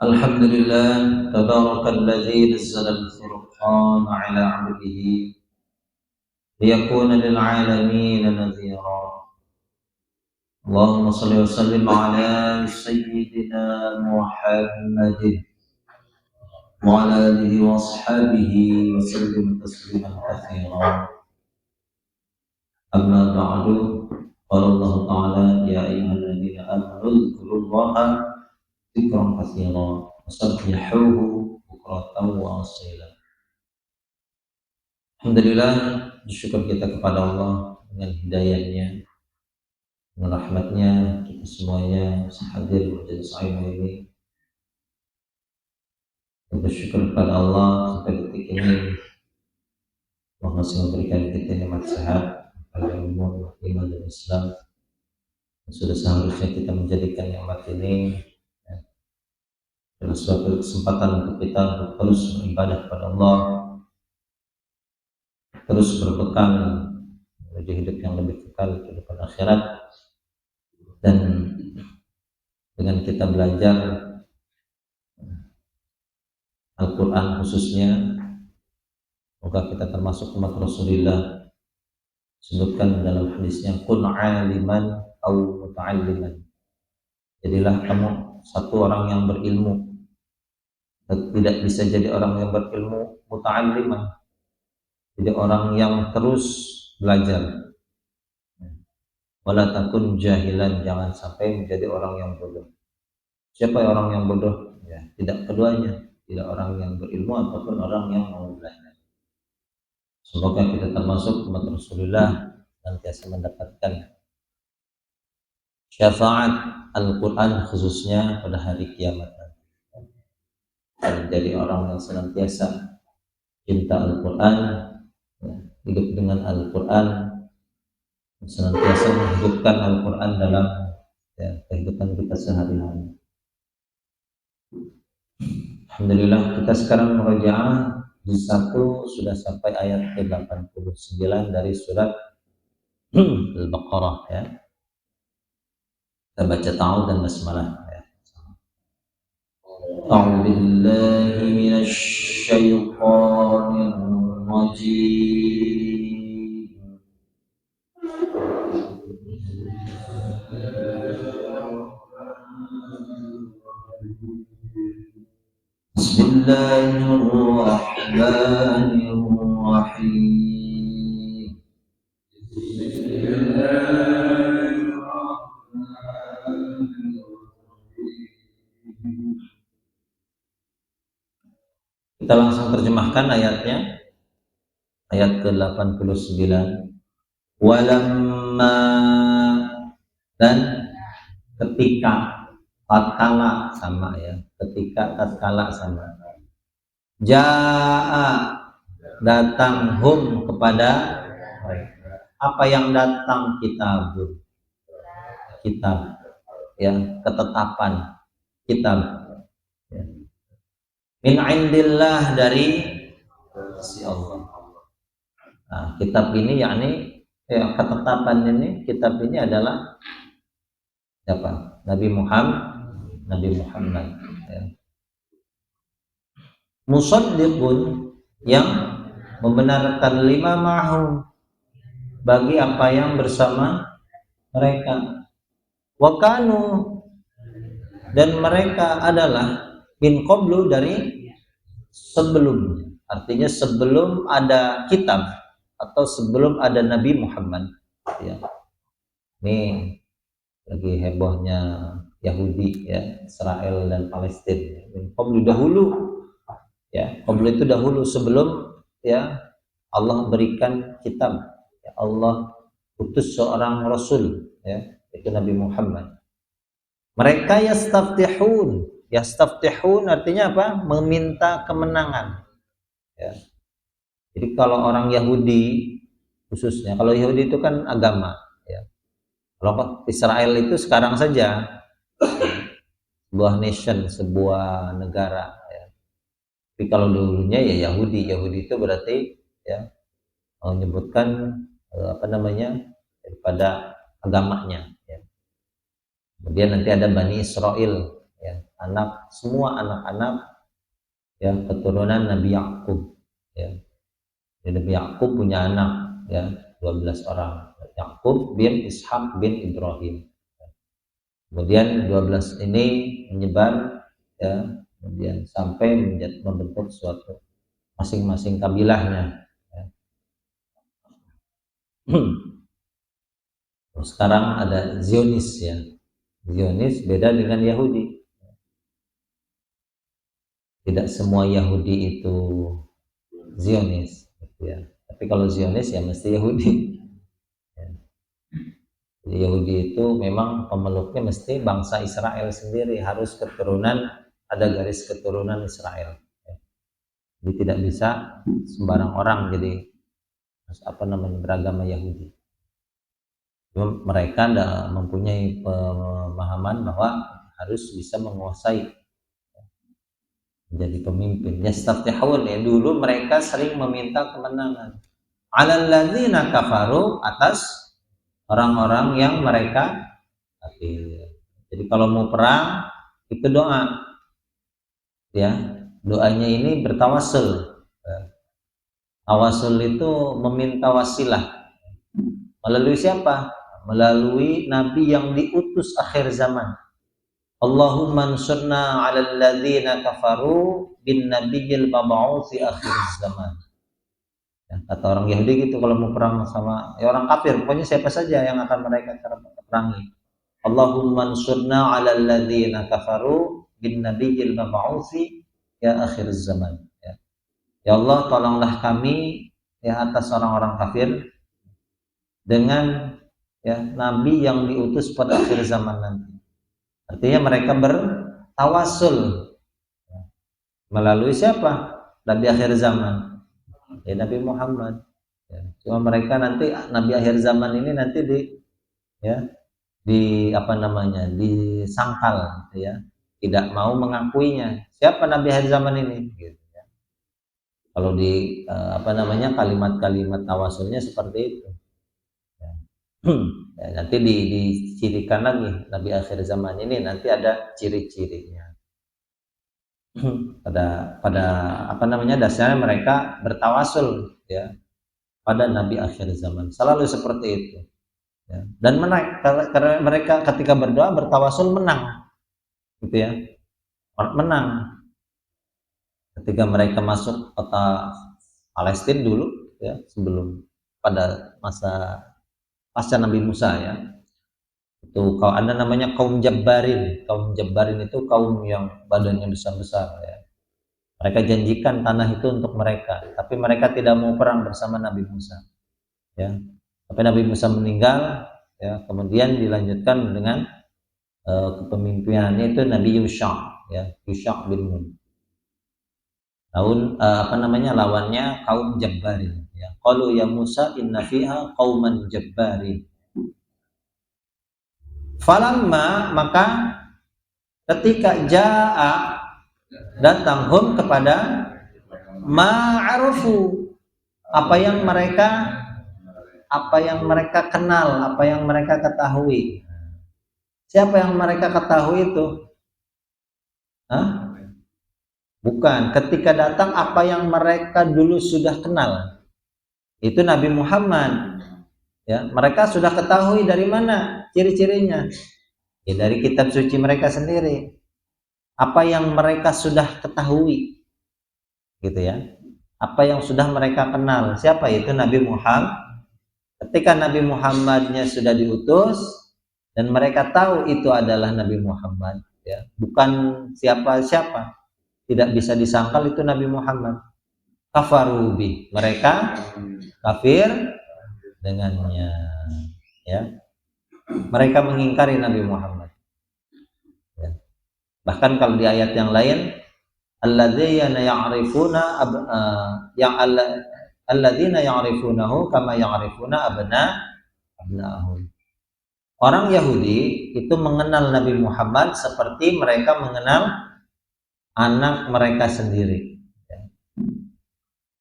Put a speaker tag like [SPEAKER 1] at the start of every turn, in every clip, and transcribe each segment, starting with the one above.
[SPEAKER 1] الحمد لله تبارك الذي نزل الفرقان على عبده ليكون للعالمين نذيرا. اللهم صل وسلم على سيدنا محمد وعلى آله وأصحابه وسلم تسليما كثيرا. أما بعد، قال الله تعالى: يا أيها الذين آمنوا اذكروا الله ذكرا كثيرا وسبحوه بكرة وأصيلا. Alhamdulillah, bersyukur kita kepada Allah dengan hidayahnya, dengan rahmatnya, kita semuanya hadir menjadi sahih ini. Bersyukur kepada Allah sampai detik ini Allah masih memberikan kita nikmat sehat, pada umur, iman dan Islam. Sudah seharusnya kita menjadikan nikmat ini adalah suatu kesempatan untuk kita untuk terus beribadah kepada Allah, terus berbekal menuju hidup yang lebih kekal di depan akhirat. Dan dengan kita belajar Al-Quran khususnya, semoga kita termasuk umat Rasulullah. Sebutkan dalam hadisnya, kun aliman au muta'alliman. Jadilah kamu satu orang yang berilmu. Tidak bisa jadi orang yang berilmu muta'alliman, jadi orang yang terus belajar. Wala takun jahilan, jangan sampai menjadi orang yang bodoh. Siapa orang yang bodoh? Ya, tidak keduanya, tidak orang yang berilmu ataupun orang yang mau belajar. Semoga kita termasuk umat Rasulullah nantiasa mendapatkan syafaat Al-Quran khususnya pada hari kiamat nanti. Dan menjadi orang yang senantiasa cinta Al-Quran, hidup dengan Al-Quran, senantiasa menghidupkan Al-Quran dalam kehidupan kita sehari-hari. Alhamdulillah, kita sekarang merajaah juz 1 sudah sampai ayat ke-89 dari surat Al-Baqarah ya. Kita baca ta'awudz dan basmalah ya. A'udzu billahi minasy syaithanir rajim. Bismillahirrahmanirrahim. Kita langsung terjemahkan ayatnya, ayat ke-89. Walamma, dan ketika, tatkala sama ya, ketika, tatkala sama. Jaa, datang, hum, kepada mereka. Apa yang datang? Kitabun, kitab ya, ketetapan, kitab ya. Min indillah, dari si Allah. Nah, kitab ini yakni ketetapan ini, kitab ini adalah siapa? Nabi Muhammad ya. Musaddiqun, yang membenarkan lima ma'hum, bagi apa yang bersama mereka. Wa kanu, dan mereka adalah min qablu, dari sebelumnya. Artinya sebelum ada kitab atau sebelum ada Nabi Muhammad ya. Ini lagi hebohnya Yahudi ya, Israel dan Palestina. Min qablu, dahulu ya, qablu itu dahulu, sebelum ya Allah berikan kitab ya, Allah utus seorang rasul ya, itu Nabi Muhammad. Mereka yastaftihun artinya apa? Meminta kemenangan ya. Jadi kalau orang Yahudi khususnya, kalau Yahudi itu kan agama ya. Kalau Israel itu sekarang saja sebuah nation, sebuah negara ya. Tapi kalau dulunya ya Yahudi itu berarti ya menyebutkan daripada agamanya ya. Kemudian nanti ada Bani Israel ya, anak semua anak-anak ya keturunan Nabi Yakub ya. Jadi Nabi Yakub punya anak ya 12 orang. Yakub bin Ishak bin Ibrahim. Kemudian 12 ini menyebar ya, kemudian sampai membentuk suatu masing-masing kabilahnya ya. Sekarang ada Zionis ya. Zionis beda dengan Yahudi. Tidak semua Yahudi itu Zionis gitu ya. Tapi kalau Zionis ya mesti Yahudi. Ya. Jadi Yahudi itu memang pemeluknya mesti bangsa Israel sendiri, harus keturunan, ada garis keturunan Israel. Ya. Jadi tidak bisa sembarang orang jadi beragama Yahudi. Mereka tidak mempunyai pemahaman bahwa harus bisa menguasai, menjadi pemimpin. Yastaftihun ya, dulu mereka sering meminta kemenangan. 'Alal ladzina kafaru, atas orang-orang yang mereka kafir. Jadi kalau mau perang itu doa. Ya, doanya ini bertawasul. Tawasul itu meminta wasilah. Melalui siapa? Melalui nabi yang diutus akhir zaman. Allahumma ansurna 'alal ladzina kafaru bin nabiyil mab'utsi akhir zaman. Ya, kata orang Yahudi gitu kalau mau perang sama ya orang kafir, pokoknya siapa saja yang akan mereka perangi. Allahumma ansurna 'alal ladzina kafaru bin nabiyil mab'utsi ya akhir zaman. Ya. Ya Allah, tolonglah kami ya atas orang-orang kafir dengan ya nabi yang diutus pada akhir zaman nanti. Artinya mereka bertawasul melalui siapa? Nabi akhir zaman, ya Nabi Muhammad. Ya. Cuma mereka nanti nabi akhir zaman ini nanti disangkal, gitu ya, tidak mau mengakuinya. Siapa nabi akhir zaman ini? Gitu ya. Kalau di kalimat-kalimat tawasulnya seperti itu. Ya, nanti dicirikan lagi nabi akhir zaman ini nanti ada ciri-cirinya. pada dasarnya mereka bertawasul ya pada nabi akhir zaman, selalu seperti itu ya. Dan karena mereka ketika berdoa bertawasul menang gitu ya, menang ketika mereka masuk kota Palestina dulu ya, sebelum pada masa pasca Nabi Musa ya. Itu kalau ada namanya kaum Jabbarin. Kaum Jabbarin itu kaum yang badannya besar-besar ya. Mereka janjikan tanah itu untuk mereka, tapi mereka tidak mau perang bersama Nabi Musa. Ya. Tapi Nabi Musa meninggal ya, kemudian dilanjutkan dengan kepemimpinannya itu Nabi Yusha ya, Yusha bin Nun. Lawannya kaum Jabbarin ya. Qalu ya Musa inna fiha qauman Jabbarin. Falamma, maka ketika jaa datang hum kepada ma'arufu, apa yang mereka kenal, apa yang mereka ketahui. Siapa yang mereka ketahui itu? Hah? Bukan, ketika datang apa yang mereka dulu sudah kenal. Itu Nabi Muhammad. Ya, mereka sudah ketahui dari mana ciri-cirinya? Ya dari kitab suci mereka sendiri. Apa yang mereka sudah ketahui, gitu ya. Apa yang sudah mereka kenal. Siapa itu? Nabi Muhammad. Ketika Nabi Muhammadnya sudah diutus dan mereka tahu itu adalah Nabi Muhammad, ya, bukan siapa-siapa, tidak bisa disangkal itu Nabi Muhammad. Kafarubi, mereka kafir dengannya, ya. Mereka mengingkari Nabi Muhammad. Ya. Bahkan kalau di ayat yang lain, alladzina ya'rifunahu kama ya'rifuna abna'ahum. Orang Yahudi itu mengenal Nabi Muhammad seperti mereka mengenal anak mereka sendiri.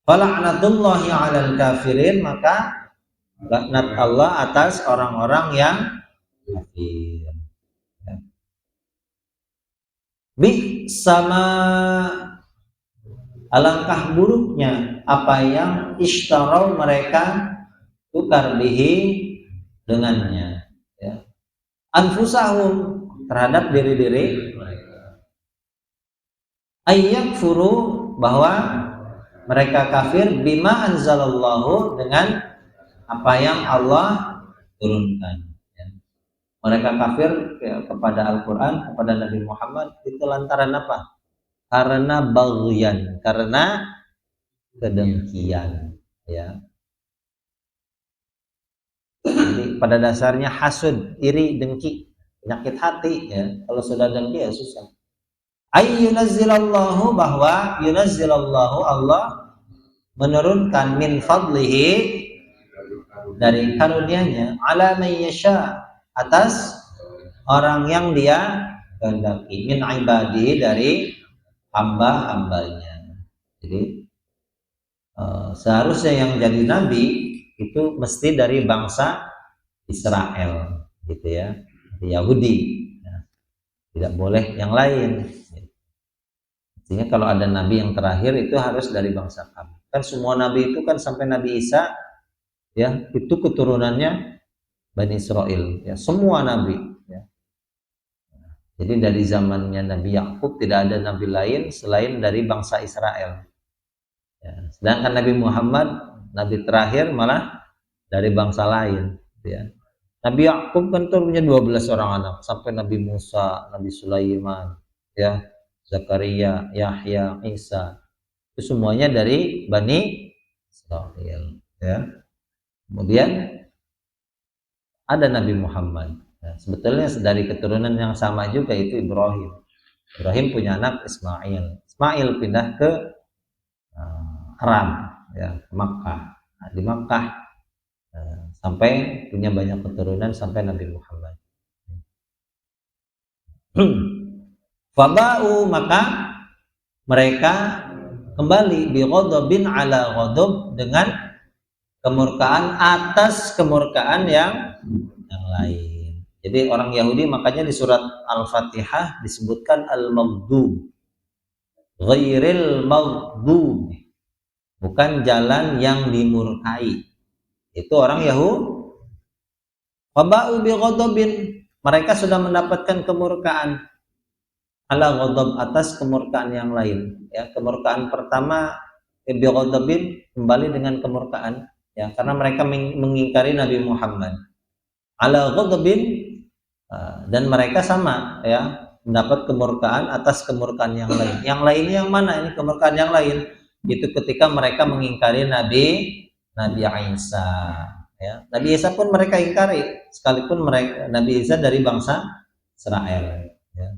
[SPEAKER 1] Fala'natullahi 'alal kafirin, maka laknat Allah atas orang-orang yang kafir. bi sama alangkah buruknya apa yang ishtarau mereka tukar bihi dengannya, ya. Anfusahum terhadap diri-diri mereka. Ayyakfuru bahwa mereka kafir bima anzalallahu dengan apa yang Allah turunkan. Ya. Mereka kafir kepada Al-Quran, kepada Nabi Muhammad itu lantaran apa? Karena baghyan, karena kedengkian, ya. Jadi pada dasarnya hasud, iri, dengki, penyakit hati, ya. Kalau sudah dengki ya susah. Ayyunazzilallahu bahwa yunazzilallahu Allah menurunkan min fadlihi dari karunia-Nya ala man yasha atas orang yang Dia kehendaki min ibadi dari hamba-hambanya. Jadi seharusnya yang jadi nabi itu mesti dari bangsa Israel, gitu ya, Yahudi. Nah, tidak boleh yang lain. Artinya kalau ada nabi yang terakhir itu harus dari bangsa kami. Kan semua nabi itu kan sampai Nabi Isa, ya, itu keturunannya Bani Israel, ya, semua nabi, ya. Jadi dari zamannya Nabi Yakub tidak ada nabi lain selain dari bangsa Israel. Ya, sedangkan Nabi Muhammad nabi terakhir malah dari bangsa lain, ya. Nabi Yakub kan punya 12 orang anak sampai Nabi Musa, Nabi Sulaiman, ya, Zakaria, Yahya, Isa. Itu semuanya dari Bani Israel, ya. Kemudian ada Nabi Muhammad. Nah, sebetulnya dari keturunan yang sama juga itu Ibrahim. Ibrahim punya anak Ismail. Ismail pindah ke Haram, ya, ke Makkah. Nah, di Makkah sampai punya banyak keturunan sampai Nabi Muhammad. Faba'u maka mereka kembali bi ghadabin ala ghadab dengan kemurkaan atas kemurkaan yang lain. Jadi orang Yahudi makanya di surat Al-Fatihah disebutkan al-maghdub, ghairil maghdub, bukan jalan yang dimurkai. Itu orang Yahudi. Faba'u bi ghadabin, mereka sudah mendapatkan kemurkaan ala ghadab atas kemurkaan yang lain, ya. Kemurkaan pertama bi ghadabin kembali dengan kemurkaan, ya, karena mereka mengingkari Nabi Muhammad. Ala ghadabin, dan mereka sama, ya, mendapat kemurkaan atas kemurkaan yang lain. Yang lainnya yang mana ini kemurkaan yang lain? Itu ketika mereka mengingkari Nabi Isa, ya. Nabi Isa pun mereka ingkari, sekalipun mereka Nabi Isa dari bangsa Israel, ya.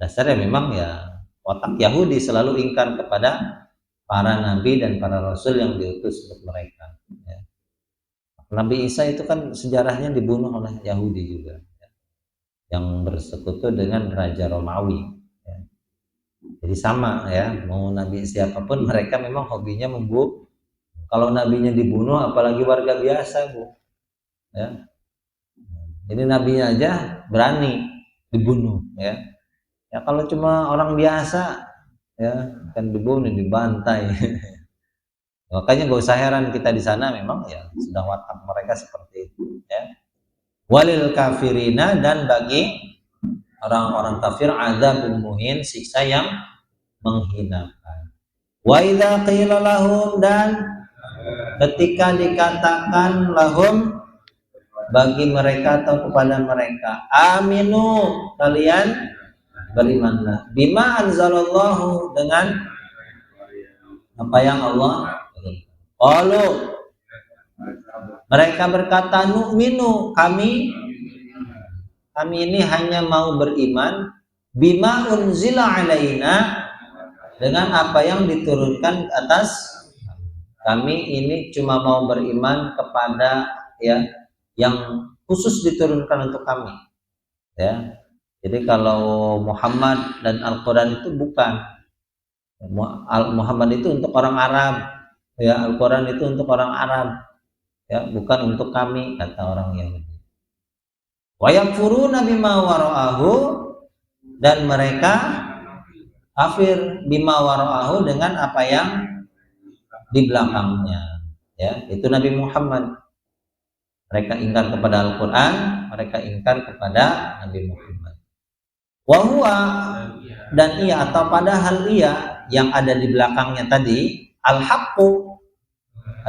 [SPEAKER 1] Dasarnya memang ya otak Yahudi selalu ingkar kepada para nabi dan para rasul yang diutus untuk mereka, ya. Nabi Isa itu kan sejarahnya dibunuh oleh Yahudi juga, ya, yang bersekutu dengan Raja Romawi, ya. Jadi sama, ya, mau nabi siapapun mereka memang hobinya membunuh. Kalau nabinya dibunuh apalagi warga biasa, Bu, ya. Jadi nabinya aja berani dibunuh, ya. Ya kalau cuma orang biasa, ya, kan dibunuh, dibantai. Makanya gak usah heran kita di sana memang, ya, sudah watak mereka seperti itu, ya. Walil kafirina, dan bagi orang-orang kafir adzabun muhin, siksa yang menghinakan. Wa idza qila lahum, dan ketika dikatakan lahum bagi mereka atau kepada mereka, aminu, kalian berimanlah, bima anzalallahu, dengan apa yang Allah qalu, mereka berkata, nu'minu, kami ini hanya mau beriman bima unzila alaina, dengan apa yang diturunkan atas kami. Ini cuma mau beriman kepada, ya, yang khusus diturunkan untuk kami, ya. Jadi kalau Muhammad dan Al-Quran itu bukan. Muhammad itu untuk orang Arab, ya, Al-Quran itu untuk orang Arab, ya, bukan untuk kami, kata orang Yahudi. Wa yakfuruna bima wara'ahu, dan mereka kafir bima wara'ahu, dengan apa yang di belakangnya, ya, itu Nabi Muhammad. Mereka ingkar kepada Al-Quran, mereka ingkar kepada Nabi Muhammad. Wa huwa, dan ia, atau padahal ia yang ada di belakangnya tadi, al-haqqu,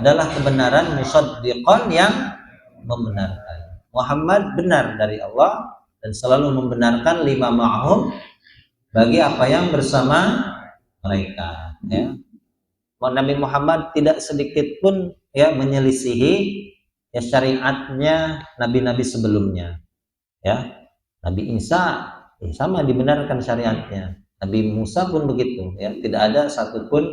[SPEAKER 1] adalah kebenaran, musaddiqan, yang membenarkan. Muhammad benar dari Allah dan selalu membenarkan lima ma'hum, bagi apa yang bersama mereka, ya. Nabi Muhammad tidak sedikit pun, ya, menyelisihi, ya, syariatnya nabi-nabi sebelumnya, ya. Nabi Isa, ya, sama dibenarkan syariatnya. Nabi Musa pun begitu, ya. Tidak ada satupun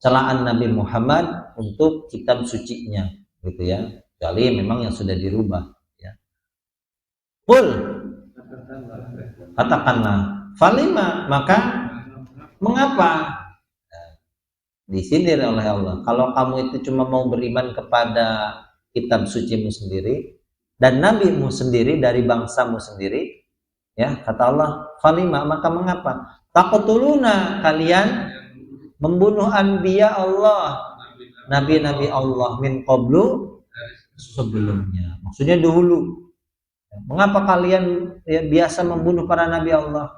[SPEAKER 1] celaan Nabi Muhammad untuk kitab sucinya, gitu ya. Kecuali memang yang sudah dirubah, ya. Qul, katakanlah, falima, maka mengapa? Disindir oleh Allah, kalau kamu itu cuma mau beriman kepada kitab sucimu sendiri dan nabimu sendiri dari bangsamu sendiri, ya, kata Allah, falima, maka mengapa? Taqtuluna, kalian membunuh anbiya Allah, nabi-nabi Allah, min qablu, sebelumnya, maksudnya dahulu. Mengapa kalian, ya, biasa membunuh para nabi Allah?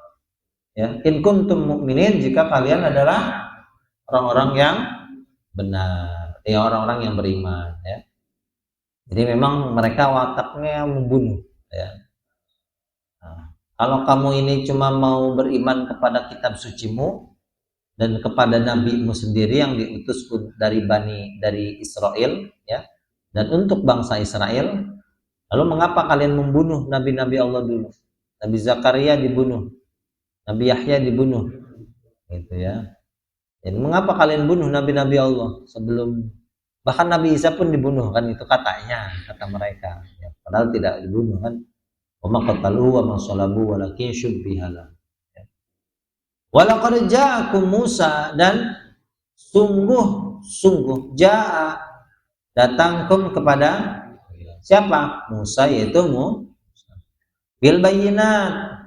[SPEAKER 1] Ya, in kuntum mu'minin, jika kalian adalah orang-orang yang benar, ya, orang-orang yang beriman, ya. Jadi memang mereka wataknya membunuh, ya. Nah, kalau kamu ini cuma mau beriman kepada kitab sucimu dan kepada nabimu sendiri yang diutus dari Israel, ya, dan untuk bangsa Israel, lalu mengapa kalian membunuh nabi-nabi Allah dulu? Nabi Zakaria dibunuh, Nabi Yahya dibunuh, gitu ya. Jadi mengapa kalian bunuh nabi-nabi Allah sebelum, bahkan Nabi Isa pun dibunuh, kan, itu katanya, kata mereka, ya, padahal tidak dibunuh, kan. Wa ma qataluhu wa ma salabu walakin syubbiha lahu. Wa laqad ja'akum Musa, dan sungguh jaa, datangkum kepada siapa? Musa, yaitu bil bayyinat,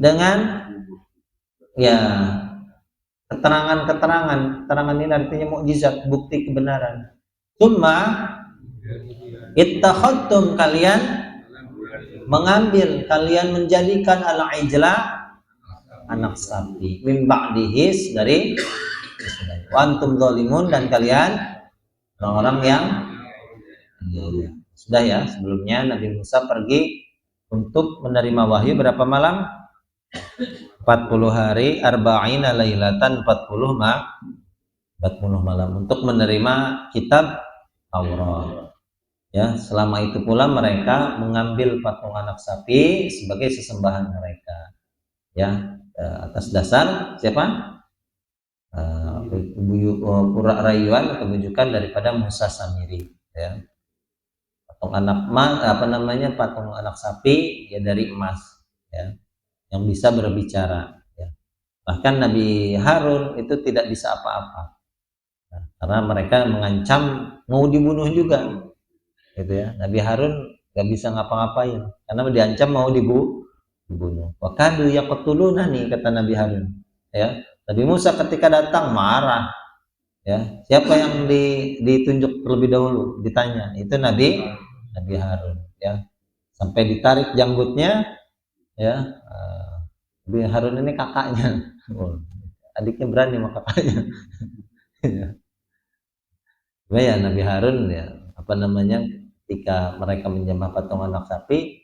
[SPEAKER 1] dengan, ya, keterangan ini artinya mukjizat, bukti kebenaran. Tsumma ittakhadtum, kalian mengambil, kalian menjadikan al-ijla, anak sapi, min ba'dihi, dari wa antum zalimun, dan kalian orang-orang yang, ya, sudah, ya, sebelumnya Nabi Musa pergi untuk menerima wahyu berapa malam? 40 hari, arba'ina lailatan, 40 malam untuk menerima kitab Taurat. Ya, selama itu pula mereka mengambil patung anak sapi sebagai sesembahan mereka. Ya, atas dasar siapa? Pura rayuan kebujukan daripada Musa Samiri, ya. Patung patung anak sapi, ya, dari emas, ya, yang bisa berbicara, ya. Bahkan Nabi Harun itu tidak bisa apa-apa, nah, karena mereka mengancam mau dibunuh juga, gitu ya. Nabi Harun nggak bisa ngapa-ngapain karena diancam mau dibunuh. Wakadu yaqtuluna, nih kata Nabi Harun, ya. Nabi Musa ketika datang marah, ya. Siapa yang ditunjuk terlebih dahulu, ditanya, itu Nabi Harun, ya. Sampai ditarik janggutnya, ya. Nabi Harun ini kakaknya, adiknya berani sama kakaknya. Ya, Nabi Harun, ya, ketika mereka menyembah patung anak sapi,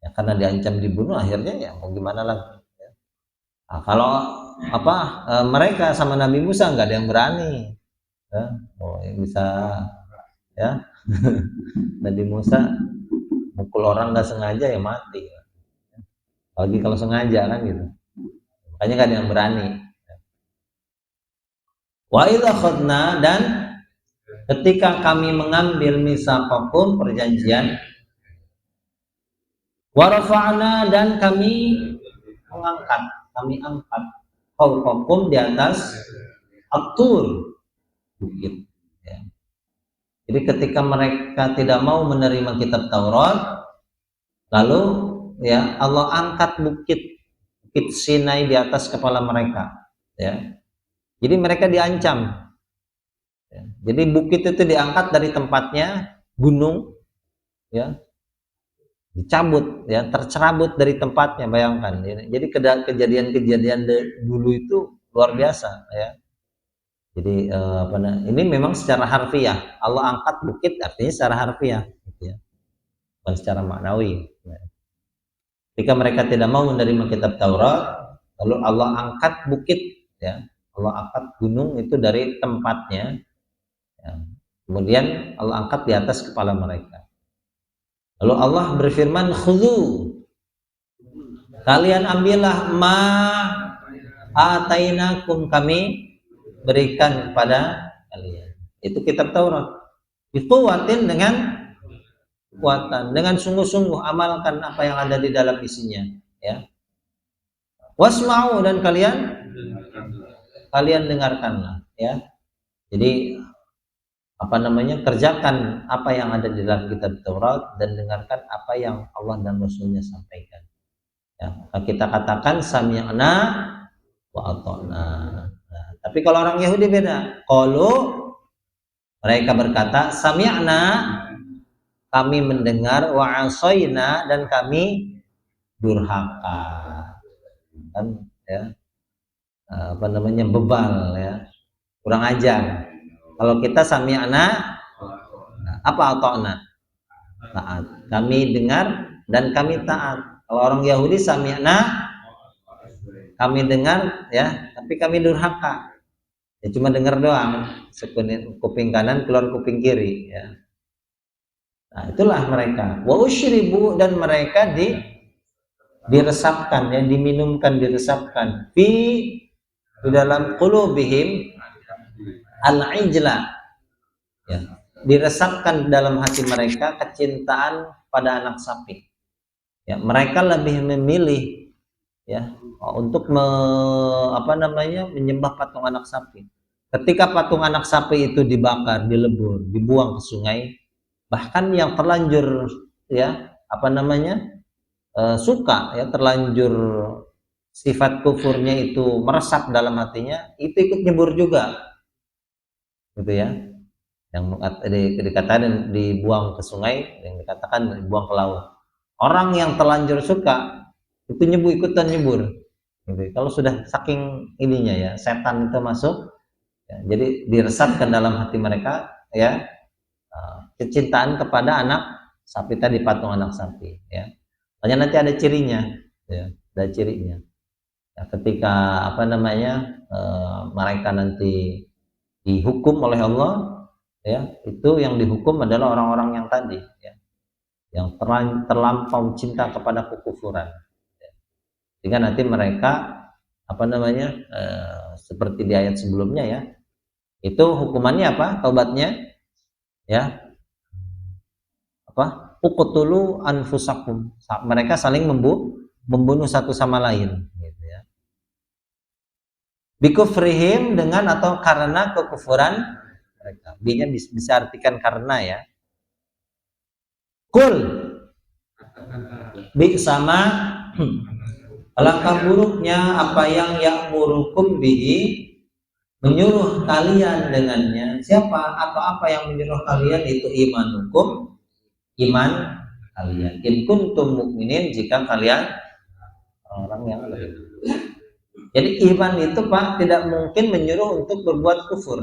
[SPEAKER 1] ya, karena diancam dibunuh, akhirnya, ya, mau gimana lagi, ya. Nah, kalau mereka sama Nabi Musa nggak ada yang berani, ya. Bisa, ya. Nabi Musa mukul orang nggak sengaja, ya, mati. Apalagi kalau sengaja, kan, gitu. Makanya nggak ada yang berani. Wa idza khadna, dan ketika kami mengambil misaqakum, perjanjian, wa rafa'na, dan kami angkat fawqakum, di atas at-tur, bukit, ya. Jadi ketika mereka tidak mau menerima kitab Taurat, lalu, ya, Allah angkat bukit Sinai di atas kepala mereka. ya. Jadi mereka diancam, ya. Jadi bukit itu diangkat dari tempatnya, gunung, ya, dicabut, ya, tercerabut dari tempatnya, bayangkan. Ya. Jadi kejadian-kejadian dulu itu luar biasa, ya. Jadi ini memang secara harfiah Allah angkat bukit, artinya secara harfiah, gitu ya, bukan secara maknawi. Ya. Ketika mereka tidak mau menerima kitab Taurat, lalu Allah angkat bukit, ya, Allah angkat gunung itu dari tempatnya, ya. Kemudian Allah angkat di atas kepala mereka. Lalu Allah berfirman, khudhu, kalian ambillah ma atainakum, kami berikan kepada kalian. Itu kitab Taurat. Dikuatin dengan kekuatan, dengan sungguh-sungguh amalkan apa yang ada di dalam isinya, ya. Wasma'u, dan kalian dengarkanlah, ya. Jadi kerjakan apa yang ada di dalam kitab Taurat dan dengarkan apa yang Allah dan Rasulnya sampaikan. Ya, kita katakan sami'na wa ata'na. Nah, tapi kalau orang Yahudi beda. Qalu, mereka berkata sami'na, kami mendengar, wa asayna, dan kami durhaka. Kan, ya. Bebal, ya. Kurang ajar. Kalau kita sami'na, apa ata'na? Taat. Kami dengar dan kami taat. Kalau orang Yahudi sami'na, kami dengar, ya, tapi kami durhaka. Ya, cuma dengar doang, kuping kanan keluar kuping kiri, ya. Nah, itulah mereka. Wa usyribu, dan mereka diresapkan, ya, diminumkan, diresapkan di dalam qulubihim al-ijla, ya, diresapkan dalam hati mereka kecintaan pada anak sapi. Ya, mereka lebih memilih, ya, untuk menyembah patung anak sapi. Ketika patung anak sapi itu dibakar, dilebur, dibuang ke sungai, bahkan yang terlanjur, ya, suka, ya, terlanjur sifat kufurnya itu meresap dalam hatinya, itu ikut nyebur juga, gitu ya. Yang dikatakan dibuang ke sungai, yang dikatakan dibuang ke laut. Orang yang terlanjur suka itu ikutan nyebur, gitu. Kalau sudah saking ininya, ya, setan itu masuk, ya, jadi diresapkan dalam hati mereka, ya, kecintaan kepada anak sapi tadi, patung anak sapi, ya. Hanya nanti ada cirinya, ya, ada cirinya. Ya, ketika mereka nanti dihukum oleh Allah, ya, itu yang dihukum adalah orang-orang yang tadi, ya, yang terlampau cinta kepada kekufuran, ya. Sehingga nanti mereka seperti di ayat sebelumnya, ya, itu hukumannya apa? Taubatnya, ya, uqtulu anfusakum, mereka saling membunuh satu sama lain, gitu ya. Bikufrihim, dengan atau karena kekufuran mereka. B-nya bisa artikan karena, ya. Kul, bi sama alangkah buruknya apa yang ya'murukum bihi, menyuruh kalian dengannya. Siapa apa yang menyuruh kalian? Itu imanukum, iman kalian. In kuntum mukminin, jika kalian orang yang beriman. Jadi iman itu, Pak, tidak mungkin menyuruh untuk berbuat kufur.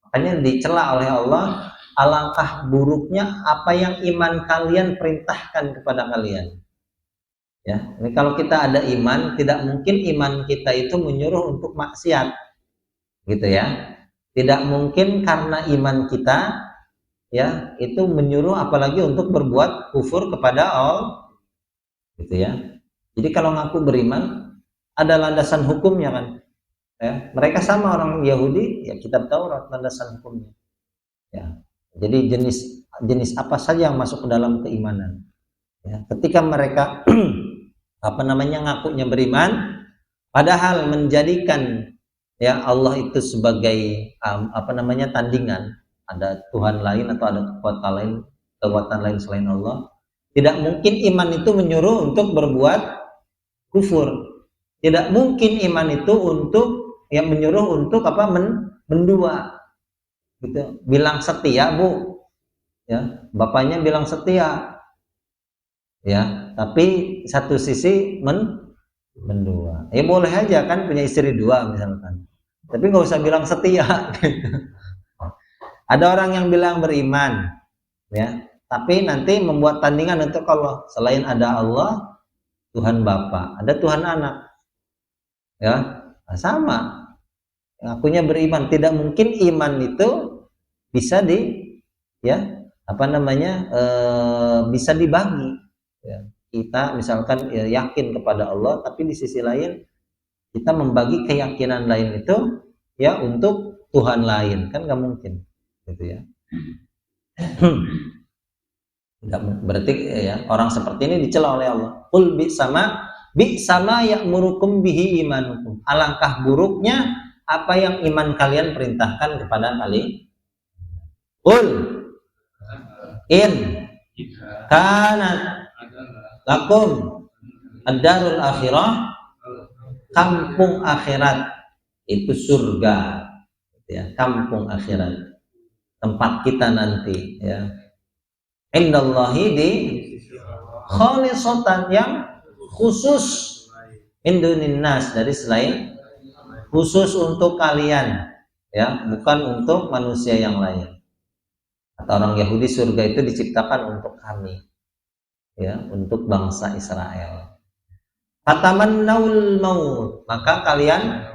[SPEAKER 1] Makanya dicela oleh Allah, alangkah buruknya apa yang iman kalian perintahkan kepada kalian. Ya, ini kalau kita ada iman, tidak mungkin iman kita itu menyuruh untuk maksiat, gitu ya. Tidak mungkin karena iman kita, ya, itu menyuruh apalagi untuk berbuat kufur kepada Allah, gitu ya. Jadi kalau ngaku beriman, ada landasan hukumnya, kan, ya. Mereka sama orang Yahudi, ya, kitab Taurat landasan hukumnya, ya. Jadi jenis apa saja yang masuk ke dalam keimanan, ya. Ketika mereka ngakunya beriman, padahal menjadikan, ya, Allah itu sebagai tandingan, ada Tuhan lain atau ada kekuatan lain selain Allah, tidak mungkin iman itu menyuruh untuk berbuat kufur. Tidak mungkin iman itu untuk, yang menyuruh untuk apa? Mendua. Gitu. Bilang setia, Bu. Ya, bapaknya bilang setia. Ya, tapi satu sisi mendua. Ya boleh aja kan punya istri dua misalkan. Tapi nggak usah bilang setia. Gitu. Ada orang yang bilang beriman, ya, tapi nanti membuat tandingan untuk Allah. Selain ada Allah, Tuhan Bapa, ada Tuhan Anak, ya, nah, sama. Akunya beriman, tidak mungkin iman itu bisa ya, apa namanya, bisa dibagi. Ya. Kita misalkan ya, yakin kepada Allah, tapi di sisi lain kita membagi keyakinan lain itu ya untuk Tuhan lain, kan nggak mungkin, gitu ya. Berarti ya orang seperti ini dicela oleh Allah. Qul bi sama ya'murukum bihi imanukum. Alangkah buruknya apa yang iman kalian perintahkan kepada kalian. Qul in kana lakum ad-darul akhirah, kampung akhirat itu surga, ya, kampung akhirat, tempat kita nanti, ya. Indallahi di khalisatan, yang khusus, indunin nas, dari selain, khusus untuk kalian, ya, bukan untuk manusia yang lain. Kata orang Yahudi, surga itu diciptakan untuk kami, ya, untuk bangsa Israel. Fatamannaul maut, maka kalian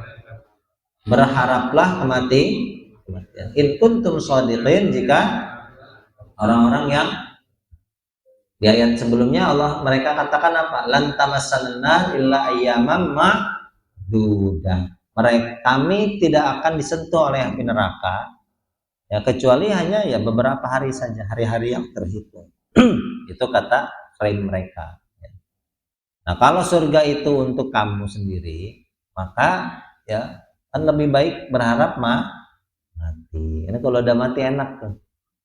[SPEAKER 1] berharaplah kematian. In kuntum shadiqin, jika orang-orang yang di ayat sebelumnya mereka katakan apa? Lan tamassanan nar illa ayyaman ma'dudah. Kami tidak akan disentuh oleh api neraka ya kecuali hanya ya beberapa hari saja, hari-hari yang terhitung. Itu kata klaim mereka. Nah, kalau surga itu untuk kamu sendiri, maka ya kan lebih baik berharap mati. Ini kalau udah mati enak tuh.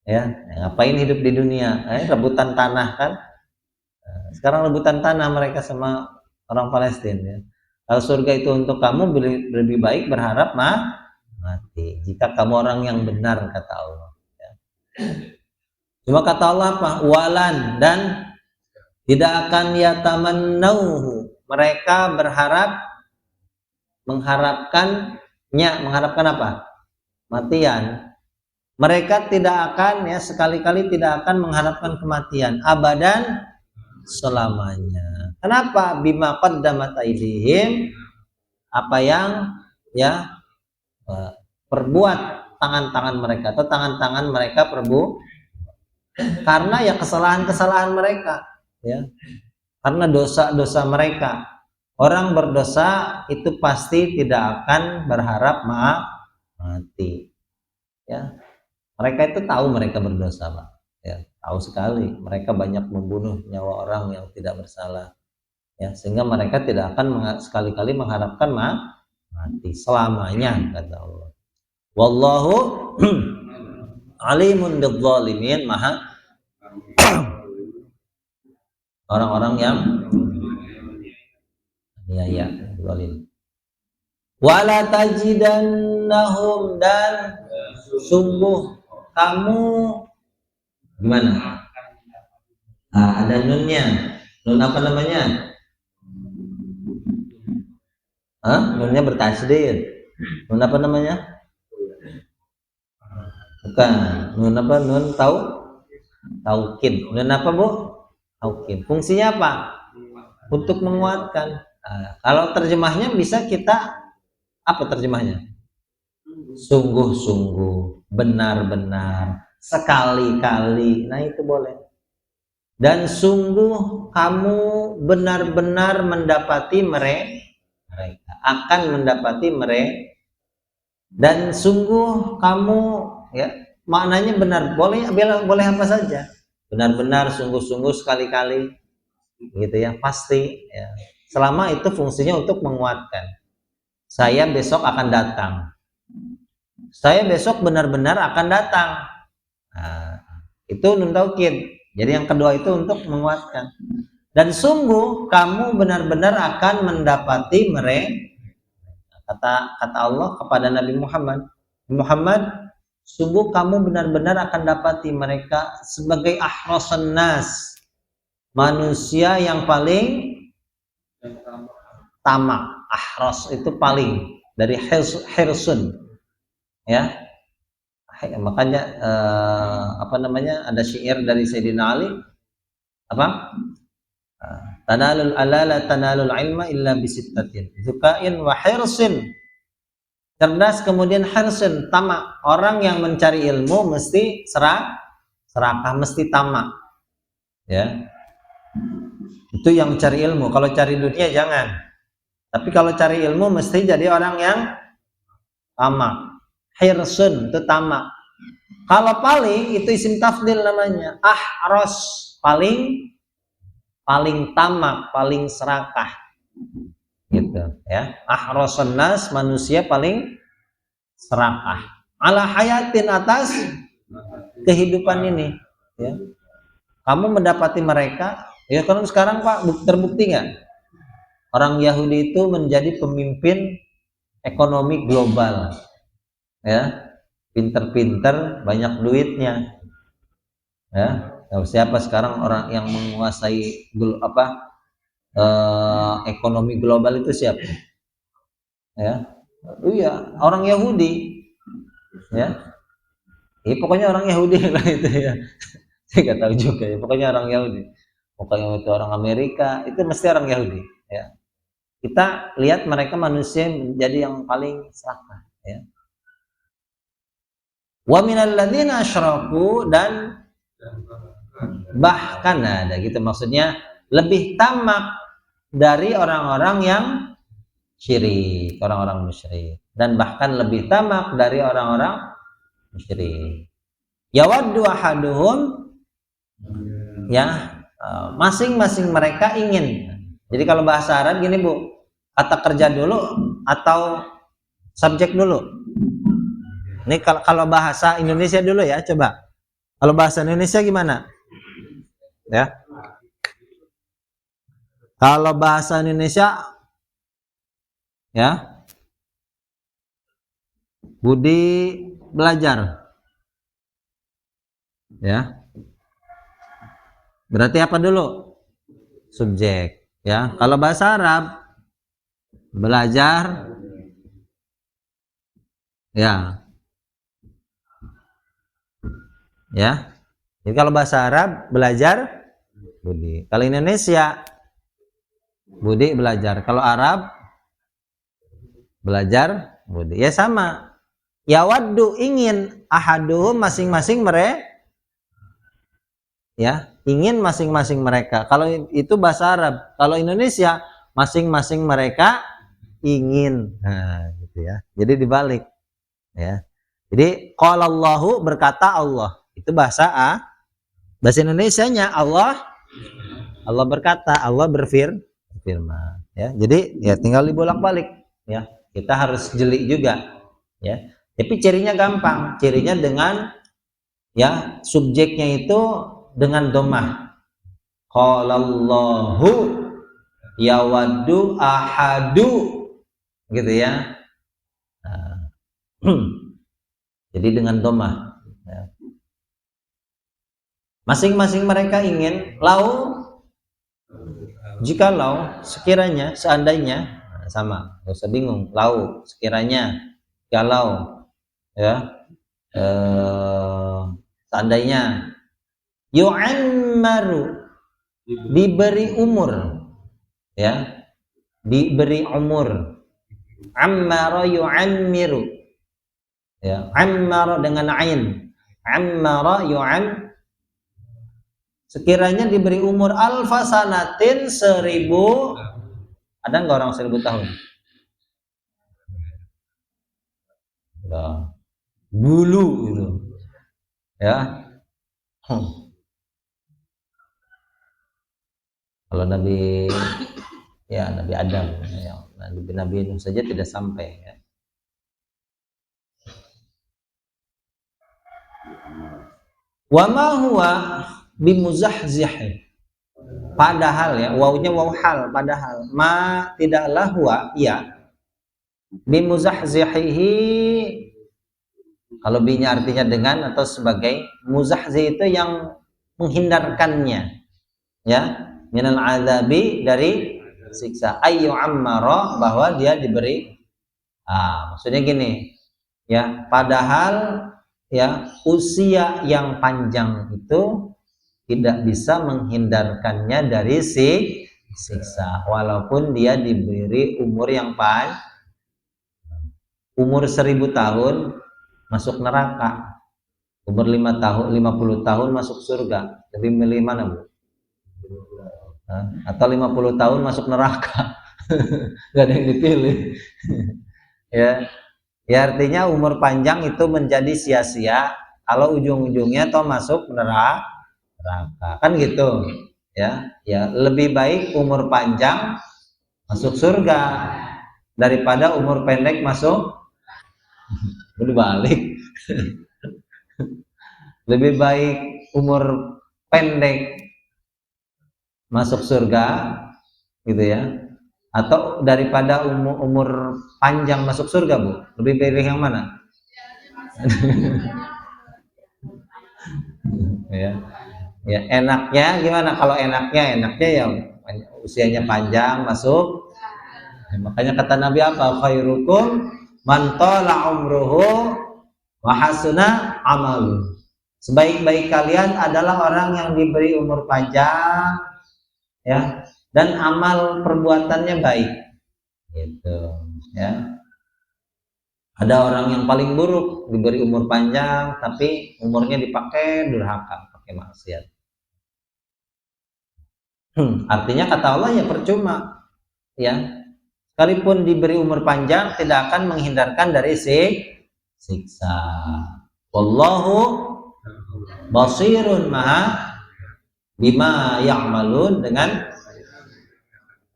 [SPEAKER 1] Ya, ngapain hidup di dunia? Rebutan tanah kan? Sekarang rebutan tanah mereka sama orang Palestina. Ya. Kalau surga itu untuk kamu, lebih baik berharap mati. Jika kamu orang yang benar, kata Allah. Ya. Cuma kata Allah apa? Walan, dan tidak akan yatamannauhu. Mereka mengharapkan apa? Matian. Mereka tidak akan, ya, sekali-kali tidak akan mengharapkan kematian abadan, selamanya. Kenapa? Bima qaddamat aydihim, apa yang ya perbuat tangan-tangan mereka, atau tangan-tangan mereka karena ya kesalahan-kesalahan mereka, ya, karena dosa-dosa mereka. Orang berdosa itu pasti tidak akan berharap mati, ya. Mereka itu tahu mereka berdosa, Pak. Ya, tahu sekali. Mereka banyak membunuh nyawa orang yang tidak bersalah. Ya, sehingga mereka tidak akan sekali-kali mengharapkan mati selamanya, kata Allah. Wallahu alimun bidzalimin, maha orang-orang yang ya zalim. Wala tajidannahum, dan sungguh kamu gimana? Ada nunnya. Nun apa namanya? Nunnya bertasydid. Nun apa namanya? Bukan. Nun apa? Nun taukid. Nun apa, Bu? Taukid. Fungsinya apa? Untuk menguatkan. Kalau terjemahnya bisa kita, apa terjemahnya? Sungguh-sungguh, benar-benar, sekali-kali. Nah, itu boleh. Dan sungguh kamu benar-benar mendapati mereka, akan mendapati mereka. Dan sungguh kamu, ya, maknanya benar, boleh apa saja. Benar-benar, sungguh-sungguh, sekali-kali, gitu ya, pasti, ya. Selama itu fungsinya untuk menguatkan. Saya besok akan datang. Saya besok benar-benar akan datang. Nah, itu nun taukid. Jadi yang kedua itu untuk menguatkan. Dan sungguh kamu benar-benar akan mendapati mereka. Kata Allah kepada Nabi Muhammad, Muhammad, sungguh kamu benar-benar akan dapati mereka sebagai ahrasan nas, manusia yang paling tamak. Ahras itu paling, dari hirsun, ya. Makanya ada syair dari Sayyidina Ali, apa? Tanalul alala tanalul ilma illa bisittatin, zukain wa hirsin. Cerdas kemudian hirsin, tamak. Orang yang mencari ilmu mesti serakah, mesti tamak, ya. Itu yang cari ilmu. Kalau cari dunia jangan. Tapi kalau cari ilmu mesti jadi orang yang tamak. Hirsun itu tamak. Kalau paling itu isim tafdil namanya. Ahros, paling tamak, paling serakah. Gitu, ya. Ahrosun nas, manusia paling serakah. Ala hayatin, atas kehidupan ini, ya. Kamu mendapati mereka, ya kan sekarang Pak terbukti nggak? Orang Yahudi itu menjadi pemimpin ekonomi global, ya, pinter-pinter, banyak duitnya, ya. Siapa sekarang orang yang menguasai ekonomi global itu siapa? Ya, iya, orang Yahudi, ya. Pokoknya orang Yahudi lah itu, ya. Saya nggak tahu juga, ya. Pokoknya orang Yahudi. Pokoknya itu orang Amerika, itu mesti orang Yahudi, ya. Kita lihat mereka manusia menjadi yang paling serakah, ya. Wa minal ladzina asyraku, dan bahkan ada gitu, maksudnya lebih tamak dari orang-orang yang syirik, orang-orang musyrik, dan bahkan lebih tamak dari orang-orang musyrik. Yawaddu ahaduhum, ya, masing-masing mereka ingin. Jadi kalau bahasa Arab gini Bu, kata kerja dulu atau subjek dulu. Ini kalau bahasa Indonesia dulu ya, coba. Kalau bahasa Indonesia gimana? Ya. Kalau bahasa Indonesia, ya, Budi belajar, ya. Berarti apa dulu? Subjek, ya. Kalau bahasa Arab, belajar, ya. Ya. Jadi kalau bahasa Arab, belajar Budi. Kalau Indonesia, Budi belajar. Kalau Arab, belajar Budi. Ya sama. Yawaddu, ingin, ahaduhum, masing-masing mereka, ya, ingin masing-masing mereka. Kalau itu bahasa Arab. Kalau Indonesia, masing-masing mereka ingin. Nah, gitu ya. Jadi dibalik, ya. Jadi qala Allahu, berkata Allah. Itu bahasa Indonesianya Allah berkata, Allah berfirman, ya. Jadi ya tinggal dibolak-balik, ya. Kita harus jeli juga, ya. Tapi cirinya gampang. Cirinya dengan, ya, subjeknya itu dengan dhammah. Qala Allahu yawaddu ahadu, gitu ya. Nah. Jadi dengan dhammah, ya. Masing-masing mereka ingin, jikalau, sekiranya, seandainya, sama, nggak usah bingung. Lau, sekiranya, kalau, ya, seandainya, yu'ammaru, diberi umur, ya, diberi umur. Ammara yu'ammiru, ya, ammara dengan ain, ammara sekiranya diberi umur alfa sanatin, 1000, ada nggak orang 1000 tahun? Nah, dulu gitu, ya. Kalau Nabi Adam, ya, Nabi Nuh saja tidak sampai, ya. Wa ma huwa bimuzahzih, padahal, ya, wawunya waw hal, padahal, ma tidaklah huwa, ya, Bimuzahzihihi, kalau binya artinya dengan atau sebagai, muzahzih itu yang menghindarkannya, ya, minal azabi, dari siksa, ayyu ammara, bahwa dia diberi, maksudnya gini, ya, padahal ya usia yang panjang itu tidak bisa menghindarkannya dari siksa, walaupun dia diberi umur yang panjang. Umur 1000 tahun masuk neraka, umur 5 tahun, 50 tahun masuk surga. Lebih milih mana, Bu? Atau 50 tahun masuk neraka? Gak ada yang dipilih. Ya, ya artinya umur panjang itu menjadi sia-sia kalau ujung-ujungnya toh masuk neraka, kan gitu. Ya, ya lebih baik umur panjang masuk surga daripada umur pendek masuk. Berbalik. Lebih baik umur pendek masuk surga, gitu ya, atau daripada umur panjang masuk surga, Bu? Lebih pilih yang mana? Ya, ya enaknya gimana? Kalau enaknya ya usianya panjang masuk. Makanya kata Nabi apa? Khairukum man tala umruhu wa hasuna amalu. Sebaik-baik kalian adalah orang yang diberi umur panjang, ya, dan amal perbuatannya baik, gitu, ya. Ada orang yang paling buruk, diberi umur panjang tapi umurnya dipakai durhaka, pakai maksiat. Artinya kata Allah ya percuma, ya, sekalipun diberi umur panjang tidak akan menghindarkan dari siksa. Wallahu basirun maha bima ya'malun, dengan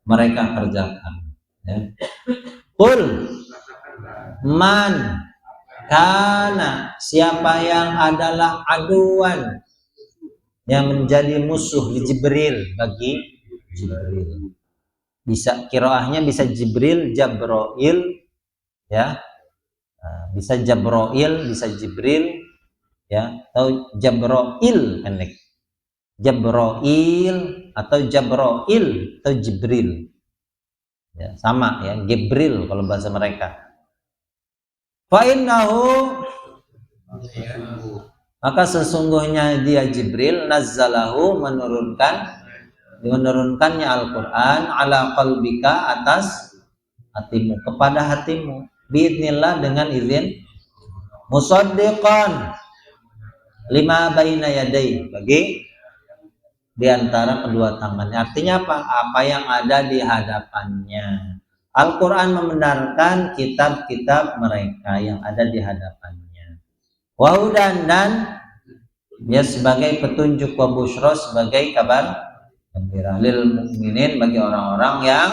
[SPEAKER 1] mereka kerjakan, ya. Qul man kana, siapa yang adalah aduan, yang menjadi musuh di Jibril, bagi Jibril. Bisa kiroahnya bisa Jibril, Jabroil, ya, bisa Jabroil, bisa Jibril, ya, atau Jabroil pendek, Jabroil atau Jabroil atau Jibril, ya, sama ya, Jibril kalau bahasa mereka. Fa innahu, maka sesungguhnya dia Jibril, nazzalahu, menurunkannya Al-Quran, ala qalbika, atas hatimu, kepada hatimu, biidznillah, dengan izin, musaddiqan lima baina yadai, bagi diantara kedua tangannya. Artinya apa? Apa yang ada di hadapannya. Al-Quran membenarkan kitab-kitab mereka yang ada di hadapannya. Wahudan, dan ya sebagai petunjuk, wa busyra, sebagai kabar gembira, lil mukminin, bagi orang-orang yang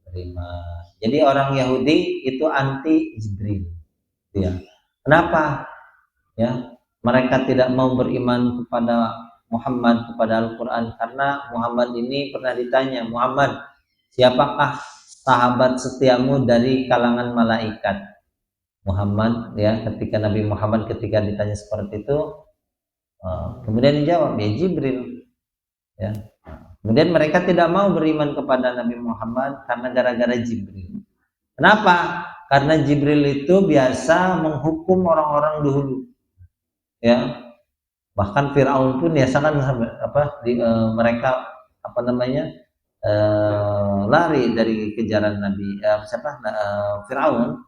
[SPEAKER 1] beriman. Jadi orang Yahudi itu anti Jibril, ya. Kenapa? Ya, mereka tidak mau beriman kepada Muhammad, kepada Al-Quran, karena Muhammad ini pernah ditanya, Muhammad, siapakah sahabat setiamu dari kalangan malaikat? Muhammad, ya, ketika Nabi Muhammad ketika ditanya seperti itu, kemudian dijawab, ya Jibril, ya. Kemudian mereka tidak mau beriman kepada Nabi Muhammad karena gara-gara Jibril. Kenapa? Karena Jibril itu biasa menghukum orang-orang dahulu, ya. Bahkan Firaun pun ya sangat mereka lari dari kejaran Nabi Firaun,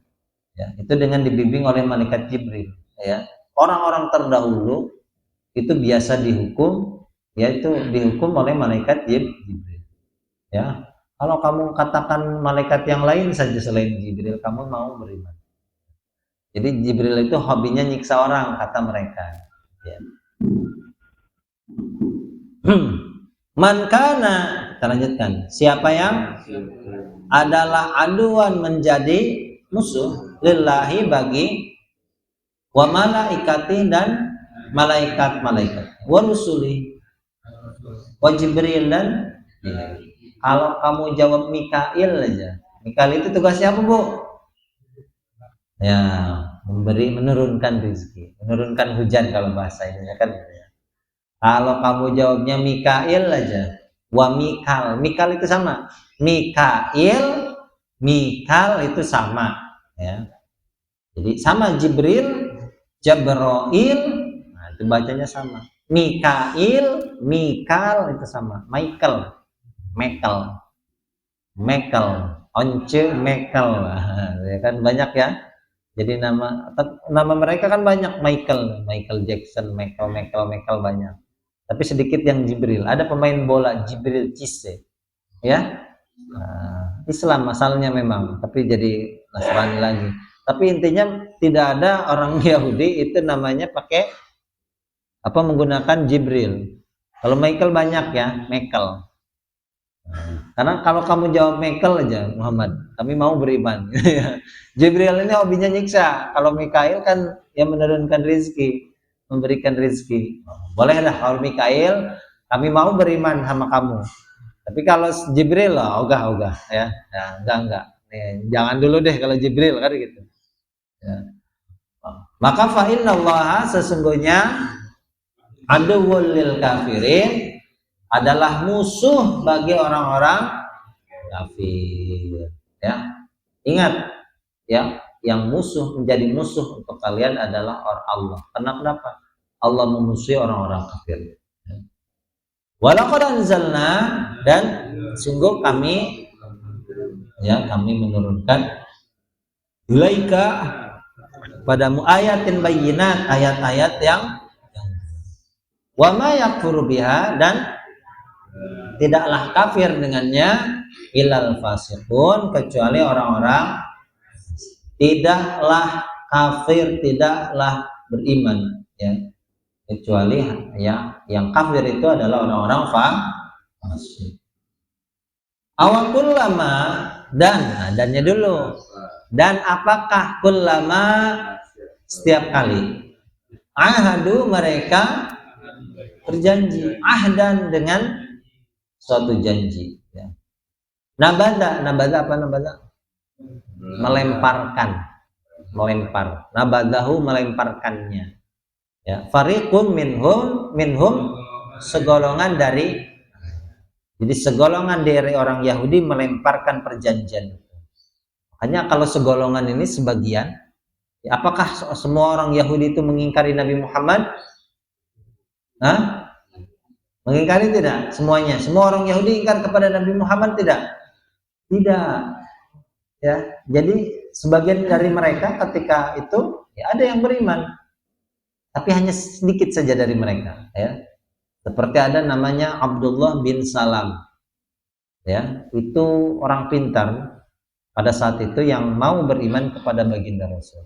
[SPEAKER 1] ya, itu dengan dibimbing oleh malaikat Jibril, ya. Orang-orang terdahulu itu biasa dihukum, yaitu dihukum oleh malaikat Jibril, ya. Kalau kamu katakan malaikat yang lain saja selain Jibril, kamu mau beriman. Jadi Jibril itu hobinya nyiksa orang, kata mereka, ya. Man kana, kita lanjutkan, siapa yang adalah aduan, menjadi musuh, lillahi, bagi, wa malaikati, dan malaikat-malaikat, wa rusuli, wa Jibril, dan kalau kamu jawab Mikail aja, Mikail itu tugasnya apa, Bu? Ya, menurunkan rezeki, menurunkan hujan kalau bahasa ini kan. Kalau kamu jawabnya Mikail aja, wa Mikal, Mikal itu sama. Mikail, Mikal itu sama, ya. Jadi sama Jibril, Jabroil, nah itu bacanya sama. Mikail, Mikal itu sama. Michael, Mekel, Mekel, Once, Mekel, ya kan banyak ya. Jadi nama mereka kan banyak, Michael Jackson, Michael banyak. Tapi sedikit yang Jibril. Ada pemain bola Jibril Cisse, ya. Islam asalnya memang, tapi jadi Nasrani lagi. Tapi intinya tidak ada orang Yahudi itu namanya pakai menggunakan Jibril. Kalau Michael banyak ya, Michael. Karena kalau kamu jawab Michael aja, Muhammad, kami mau beriman. Jibril ini hobinya nyiksa. Kalau Mikail kan yang menurunkan rezeki, memberikan rezeki. Boleh dah kalau Mikail, kami mau beriman sama kamu. Tapi kalau Jibril lah, ogah ya. Enggak. Jangan dulu deh kalau Jibril kan gitu. Ya. Maka fa innallaha sesungguhnya aduwwul lil kafirin adalah musuh bagi orang-orang kafir. Ya. Ingat ya, yang menjadi musuh untuk kalian adalah Allah. Kenapa? Allah memusuhi orang-orang kafir. Walaqad anzalna, dan sungguh kami menurunkan ilaika padamu ayatin bayyinat, ayat-ayat yang wa ma yakfuru biha, dan tidaklah kafir dengannya ilal fasiqun, kecuali orang-orang tidaklah beriman, ya, kecuali ya yang kafir itu adalah orang-orang fasik. Awakullama, dannya dulu, dan apakah kullama setiap kali ahadu mereka berjanji, ahdan dengan suatu janji, ya. Nabada apa nabada? Melempar. Nabadahu melemparkannya. Ya, fariqum minhum segolongan dari, jadi segolongan dari orang Yahudi melemparkan perjanjian. Hanya kalau segolongan ini sebagian, ya, apakah semua orang Yahudi itu mengingkari Nabi Muhammad? Mengingkari tidak? Semuanya. Semua orang Yahudi ingkar kepada Nabi Muhammad tidak? Tidak. Ya, jadi sebagian dari mereka ketika itu ya ada yang beriman, tapi hanya sedikit saja dari mereka, ya. Seperti ada namanya Abdullah bin Salam, ya, itu orang pintar pada saat itu yang mau beriman kepada baginda Rasul.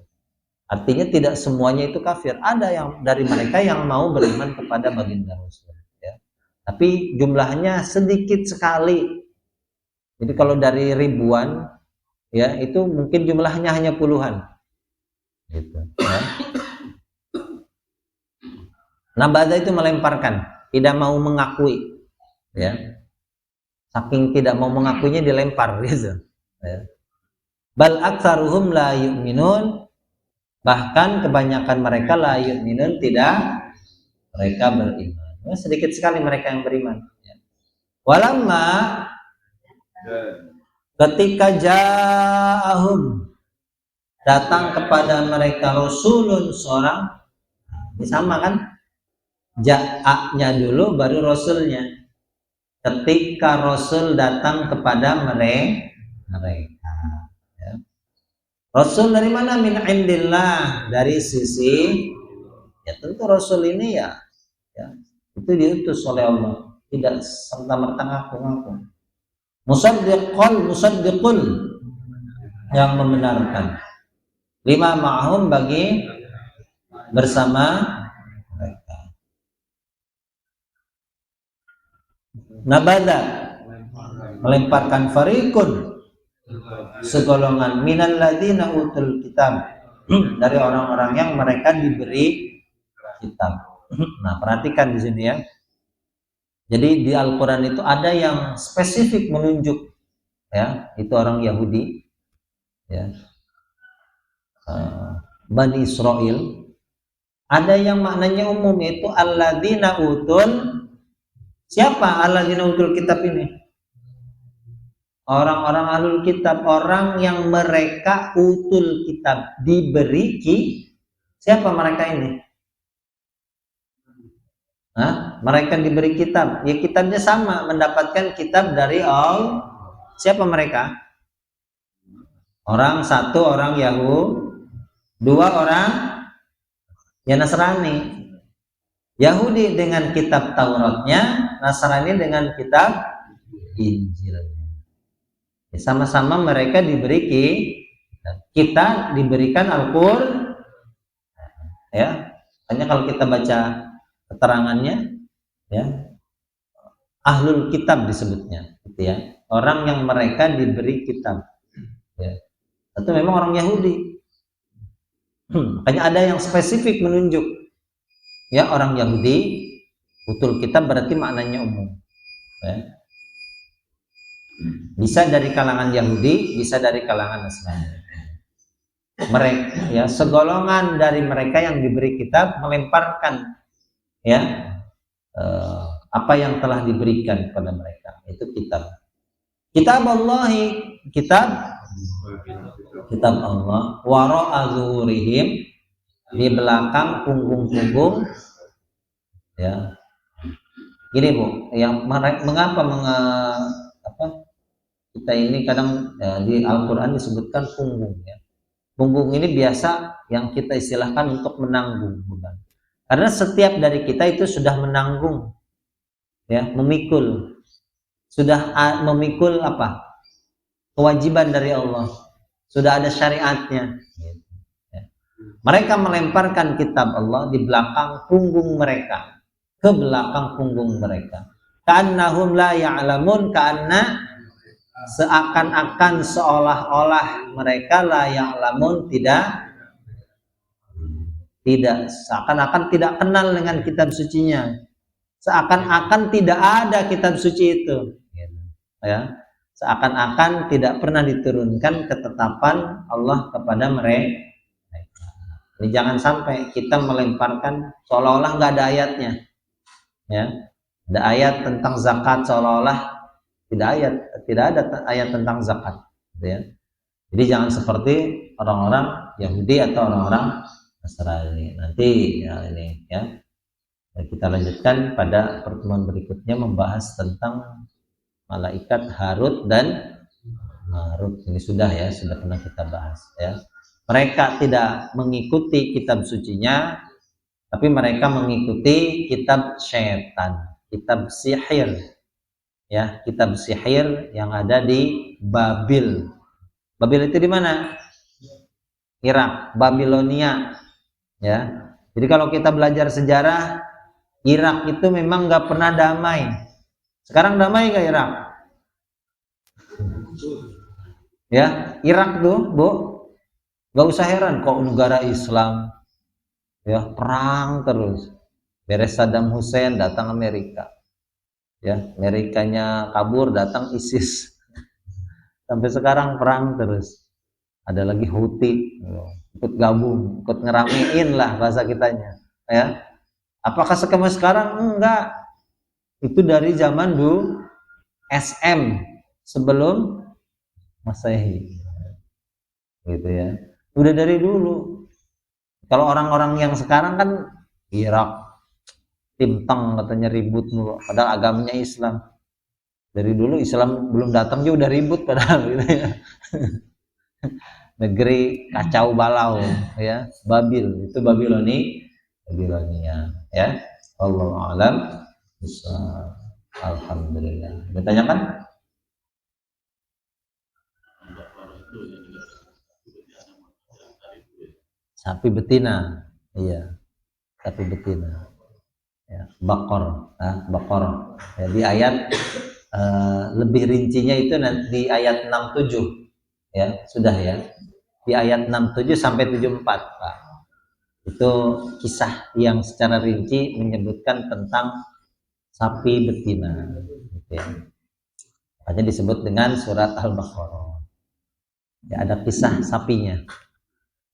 [SPEAKER 1] Artinya tidak semuanya itu kafir, ada yang dari mereka yang mau beriman kepada baginda Rasul, ya. Tapi jumlahnya sedikit sekali. Jadi kalau dari ribuan, ya, itu mungkin jumlahnya hanya puluhan, gitu, ya. Nabada itu melemparkan, tidak mau mengakui, ya. Saking tidak mau mengakuinya dilempar, gitu, ya. Bal aktsaruhum la yu'minun, bahkan kebanyakan mereka la yu'minun, tidak mereka beriman. Ya, sedikit sekali mereka yang beriman, ya. Walamma, ketika ja'ahum, datang kepada mereka rasulun, seorang, ini sama kan, ja'anya dulu baru rasulnya. Ketika rasul datang kepada mereka, ya. Rasul dari mana? Min indillah, dari sisi, ya tentu rasul ini ya itu diutus oleh Allah, tidak serta-merta ngaku-ngaku. Musaddiqun, yang membenarkan, lima ma'hum, bagi bersama mereka. Nabada, melemparkan, fariqun, segolongan, minal ladina utul kitab, dari orang-orang yang mereka diberi kitab. Nah, perhatikan di sini, ya. Jadi di Al-Quran itu ada yang spesifik menunjuk, ya, itu orang Yahudi, ya. Bani Israel. Ada yang maknanya umum, yaitu alladzina utul. Siapa alladzina utul kitab ini? Orang-orang ahlul kitab, orang yang mereka utul kitab, diberi siapa mereka ini? Mereka diberi kitab, ya kitabnya sama, mendapatkan kitab dari Allah. Siapa mereka? Satu orang Yahudi, dua orang ya Nasrani. Yahudi dengan kitab Tauratnya, Nasrani dengan kitab Injilnya. Sama-sama mereka diberi kita diberikan Al-Qur'an. Ya, hanya kalau kita baca keterangannya, ya, ahlul kitab disebutnya, gitu ya. Orang yang mereka diberi kitab. Ya. Itu memang orang Yahudi. Makanya ada yang spesifik menunjuk, ya, orang Yahudi utul kitab berarti maknanya umum. Ya. Bisa dari kalangan Yahudi, bisa dari kalangan Nasrani. Mereka, ya, segolongan dari mereka yang diberi kitab melemparkan, ya, apa yang telah diberikan kepada mereka, itu kitab. Kitab Allahi, kitab Allah. Wara'a zuhurihim, di belakang punggung-punggung, ya. Gini Bu, yang mengapa kita ini kadang, ya, di Al-Quran disebutkan punggung, ya. Punggung ini biasa yang kita istilahkan untuk menanggung beban. Karena setiap dari kita itu sudah menanggung, ya, memikul, sudah memikul kewajiban dari Allah, sudah ada syariatnya. Ya. Mereka melemparkan kitab Allah di belakang punggung mereka, ke belakang punggung mereka. Ka'annahum la ya'lamun, ka'anna, seakan-akan, seolah-olah mereka la ya'lamun, tidak, seakan-akan tidak kenal dengan kitab sucinya, seakan-akan tidak ada kitab suci itu, ya, seakan-akan tidak pernah diturunkan ketetapan Allah kepada mereka. Jadi jangan sampai kita melemparkan seolah-olah nggak ada ayatnya, ya. Ada ayat tentang zakat, seolah-olah tidak ada ayat tentang zakat, gitu ya. Jadi jangan seperti orang-orang Yahudi atau orang-orang Nasrani. Nanti, ya, ini, ya, kita lanjutkan pada pertemuan berikutnya membahas tentang malaikat Harut dan Marut. Ini sudah pernah kita bahas, ya. Mereka tidak mengikuti kitab sucinya, tapi mereka mengikuti kitab syaitan, kitab sihir, ya, kitab sihir yang ada di Babil. Babil itu di mana? Irak, Babilonia, ya. Jadi kalau kita belajar sejarah, Irak itu memang nggak pernah damai. Sekarang damai nggak Irak? Ya, Irak tuh, Bu, nggak usah heran kok negara Islam, ya, perang terus. Beres Saddam Hussein datang Amerika, ya, Amerikanya kabur datang ISIS. Sampai sekarang perang terus. Ada lagi Houthi, ikut gabung, ikut ngeramein lah bahasa kitanya, ya. Apakah sekarang? Enggak. Itu dari zaman dulu SM, sebelum Masehi, gitu ya. Udah dari dulu. Kalau orang-orang yang sekarang kan Irak timtang katanya ribut mulu, padahal agamanya Islam. Dari dulu Islam belum datang juga udah ribut padahal, gitu ya. Negeri kacau balau, ya, Babil, itu Babilonia, ya. Wallahu a'lam bishawab. Alhamdulillah. Ditanyakan? Sapi betina, iya, sapi betina, ya. Bakor, bakor, ya, di ayat lebih rincinya itu di ayat 67, ya, sudah, ya, di ayat 67 sampai 74, Pak. Itu kisah yang secara rinci menyebutkan tentang sapi betina, gitu ya. Makanya disebut dengan surat Al-Baqarah. Ya, ada kisah sapinya.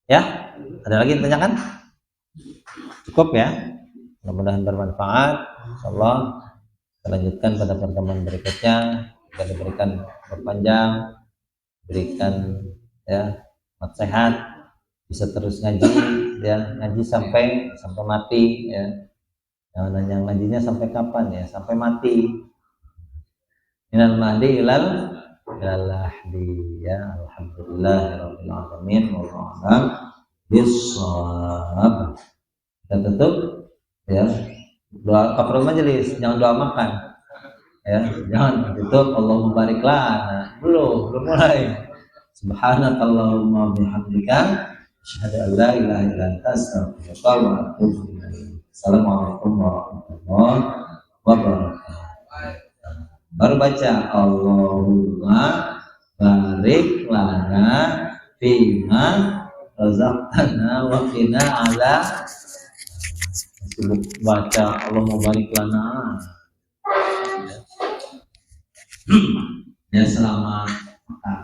[SPEAKER 1] Ya, ada lagi yang tanyakan? Cukup ya. Mudah-mudahan bermanfaat. Insyaallah kita lanjutkan pada pertemuan berikutnya. Kita diberikan berpanjang, berikan ya sehat, bisa terus ngaji ya, ngaji sampai mati ya. Jangan nanya ngajinya sampai kapan ya, sampai mati. Minal mahdi ilal lahdi ya. Alhamdulillahirabbil alamin wallahu a'lam bissawab. Kita tutup ya. Doa kafaratul majelis, jangan doa makan. Ya, jangan tutup Allahumma barik lana. Belum mulai. Subhanakallahumma bihamdika asyhadu an la ilaha illa anta astaghfiruka wa atubu ilaik. Assalamualaikum warahmatullahi wabarakatuh. Baru baca Allahumma barik lana fima razaqtana wa qina ala. Baca Allahumma barik lana. Ya, selamat makan.